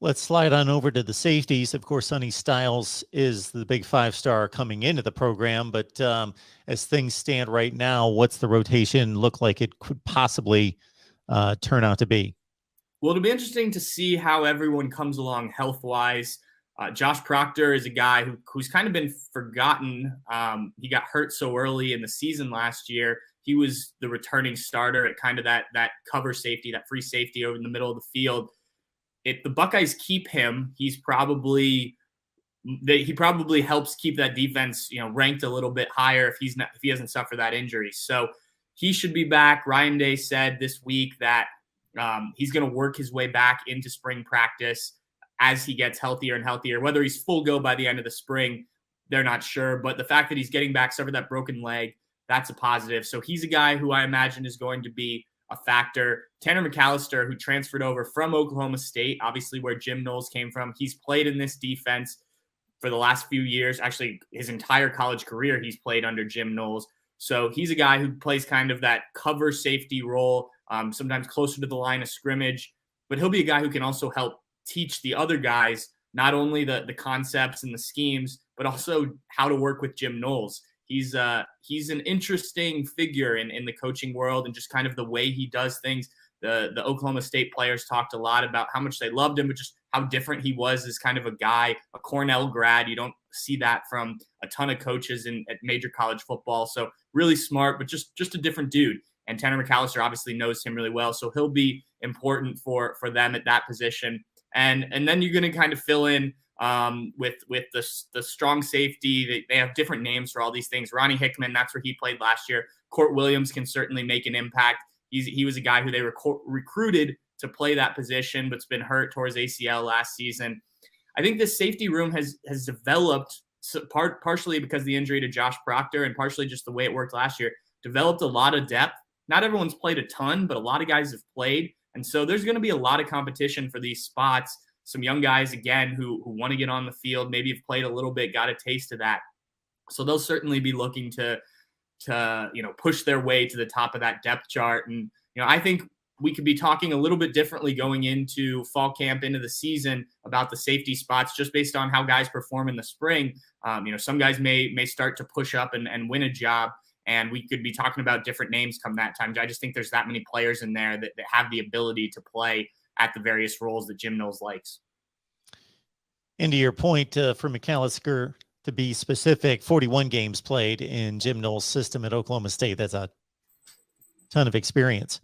Let's slide on over to the safeties. Of course, Sonny Styles is the big 5-star coming into the program, but as things stand right now, what's the rotation look like it could possibly turn out to be? Well, it'll be interesting to see how everyone comes along health-wise. Josh Proctor is a guy who's kind of been forgotten. He got hurt so early in the season last year. He was the returning starter at kind of that cover safety, that free safety over in the middle of the field. If the Buckeyes keep him, he probably helps keep that defense, ranked a little bit higher if he hasn't suffered that injury. So he should be back. Ryan Day said this week that he's going to work his way back into spring practice as he gets healthier and healthier. Whether he's full go by the end of the spring, they're not sure. But the fact that he's getting back, suffered that broken leg, that's a positive. So he's a guy who I imagine is going to be a factor. Tanner McCalister, who transferred over from Oklahoma State, obviously where Jim Knowles came from. He's played in this defense for the last few years. Actually, his entire college career, he's played under Jim Knowles. So he's a guy who plays kind of that cover safety role, sometimes closer to the line of scrimmage. But he'll be a guy who can also help teach the other guys not only the concepts and the schemes, but also how to work with Jim Knowles. He's an interesting figure in the coaching world and just kind of the way he does things. The Oklahoma State players talked a lot about how much they loved him, but just how different he was as kind of a guy, a Cornell grad. You don't see that from a ton of coaches at major college football. So really smart, but just a different dude. And Tanner McCalister obviously knows him really well, so he'll be important for them at that position. And then you're going to kind of fill in with the strong safety. They have different names for all these things. Ronnie Hickman, that's where he played last year. Court Williams can certainly make an impact. He was a guy who they recruited to play that position, but's been hurt towards ACL last season. I think this safety room has developed, partially because of the injury to Josh Proctor and partially just the way it worked last year, developed a lot of depth. Not everyone's played a ton, but a lot of guys have played. And so there's going to be a lot of competition for these spots. Some young guys, again, who want to get on the field, maybe have played a little bit, got a taste of that. So they'll certainly be looking to push their way to the top of that depth chart. And, I think we could be talking a little bit differently going into fall camp, into the season, about the safety spots, just based on how guys perform in the spring. Some guys may start to push up and win a job, and we could be talking about different names come that time. I just think there's that many players in there that have the ability to play at the various roles that Jim Knowles likes. And to your point, for McCalister to be specific, 41 games played in Jim Knowles' system at Oklahoma State. That's a ton of experience.